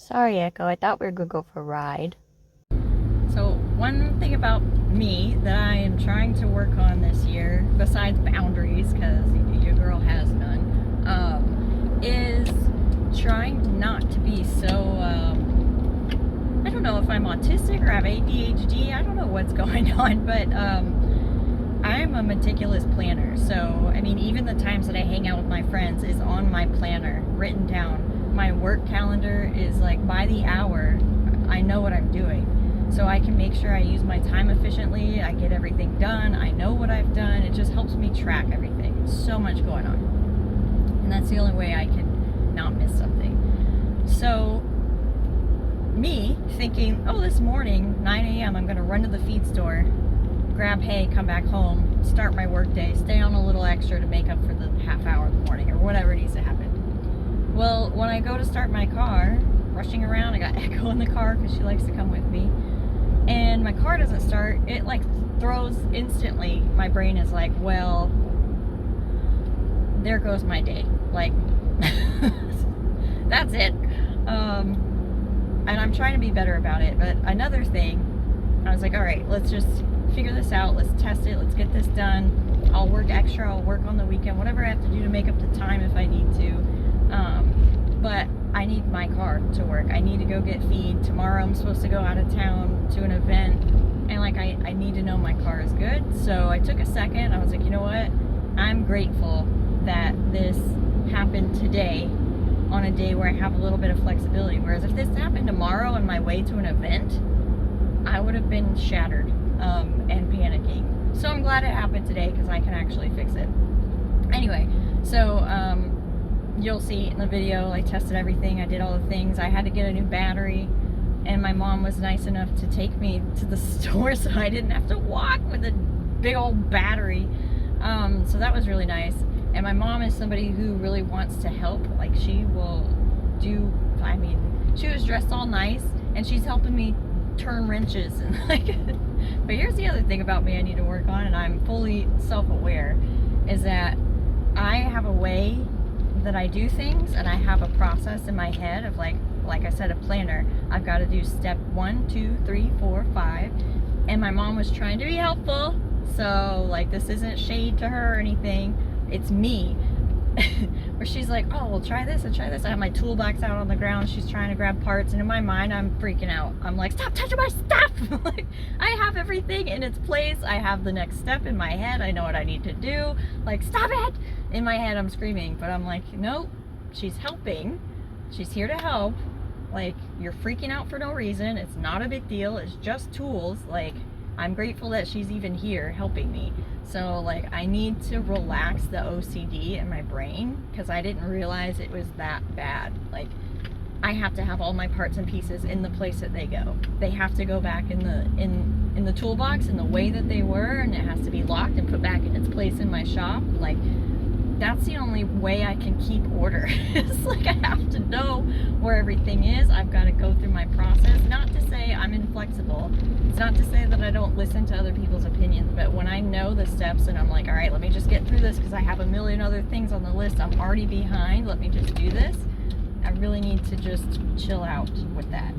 Sorry, Echo. I thought we were going to go for a ride. So one thing about me that I am trying to work on this year, besides boundaries, because your girl has none, is trying not to be so, I don't know if I'm autistic or have ADHD. I don't know what's going on, but I'm a meticulous planner. So, I mean, even the times that I hang out with my friends is on my planner, written down. My work calendar is like by the hour, I know what I'm doing. So I can make sure I use my time efficiently, I get everything done, I know what I've done. It just helps me track everything. So much going on. And that's the only way I can not miss something. So me thinking, oh, this morning, 9 a.m., I'm going to run to the feed store, grab hay, come back home, start my work day, stay on a little extra to make up for the half hour in the morning or whatever needs to happen. Well, when I go to start my car, rushing around, I got Echo in the car because she likes to come with me, and my car doesn't start. It like throws instantly. My brain is like, well, there goes my day. Like, that's it. And I'm trying to be better about it. But another thing, I was like, all right, let's just figure this out. Let's test it. Let's get this done. I'll work extra. I'll work on the weekend, whatever I have to do to make up the time if I need to. But I need my car to work. I need to go get feed. Tomorrow I'm supposed to go out of town to an event, and like I need to know my car is good. So I took a second. I was like, you know what? I'm grateful that this happened today on a day where I have a little bit of flexibility. Whereas if this happened tomorrow on my way to an event, I would have been shattered and panicking. So I'm glad it happened today because I can actually fix it. Anyway, so you'll see in the video, I tested everything, I did all the things. I had to get a new battery, and my mom was nice enough to take me to the store so I didn't have to walk with a big old battery. So that was really nice. And my mom is somebody who really wants to help. Like, she will do, I mean, she was dressed all nice, and she's helping me turn wrenches and like. But here's the other thing about me I need to work on, and I'm fully self-aware, is that I have a way that I do things, and I have a process in my head of like I said, a planner. I've got to do step 1, 2, 3, 4, 5, and my mom was trying to be helpful, so like this isn't shade to her or anything, it's me. Where she's like, oh, well, try this and try this. I have my toolbox out on the ground, she's trying to grab parts, and in my mind I'm freaking out. I'm like, stop touching my stuff. Like, I have everything in its place, I have the next step in my head, I know what I need to do, like, stop it. In my head I'm screaming, but I'm like, nope, she's helping, she's here to help. Like, you're freaking out for no reason, it's not a big deal, it's just tools. Like, I'm grateful that she's even here helping me. So like, I need to relax the OCD in my brain, because I didn't realize it was that bad. Like, I have to have all my parts and pieces in the place that they go. They have to go back in the toolbox in the way that they were, and it has to be locked and put back in its place in my shop. Like, that's the only way I can keep order. It's like, I have to know where everything is. I've got to go through my process. Not to say I'm inflexible. It's not to say that I don't listen to other people's opinions, but when I know the steps and I'm like, all right, let me just get through this because I have a million other things on the list, I'm already behind, let me just do this. I really need to just chill out with that.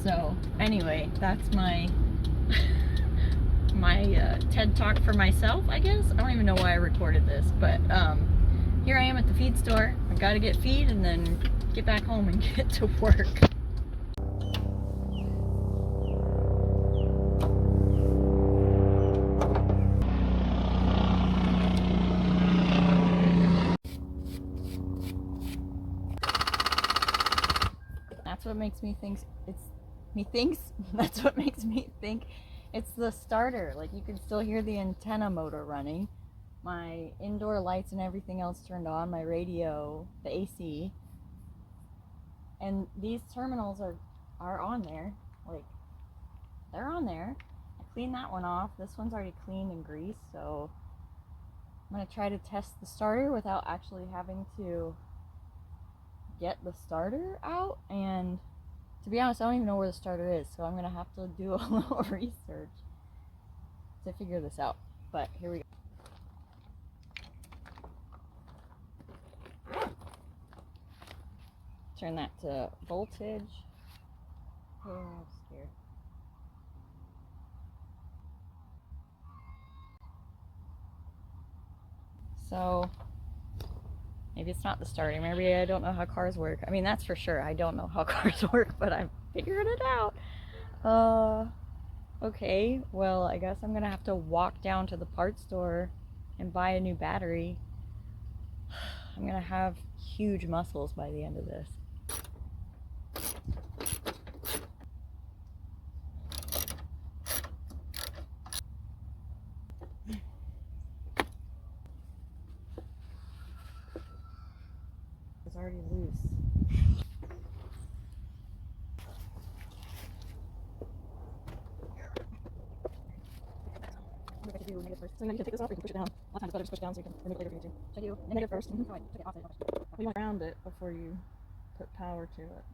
So anyway, that's my TED Talk for myself, I guess. I don't even know why I recorded this, but here I am at the feed store. I've got to get feed and then get back home and get to work. That's what makes me think that's what makes me think it's the starter. Like, you can still hear the antenna motor running, my indoor lights and everything else turned on, my radio, the AC, and these terminals are on there. Like, they're on there. I cleaned that one off. This one's already cleaned and greased, so I'm gonna try to test the starter without actually having to get the starter out. And to be honest, I don't even know where the starter is, so I'm gonna have to do a little research to figure this out. But here we go. Turn that to voltage. Oh, I'm scared. So maybe it's not the starting. Maybe I don't know how cars work. I mean, that's for sure. I don't know how cars work, but I'm figuring it out. Okay. Well, I guess I'm gonna have to walk down to the parts store and buy a new battery. I'm gonna have huge muscles by the end of this. It's already loose. What do I do? Negative first. So then you can take this off or you can push it down. A lot of times it's better just push it down so you can remove it later if you need to. Should I do negative first? Go ahead. Check it off. You want to ground it before you put power to it.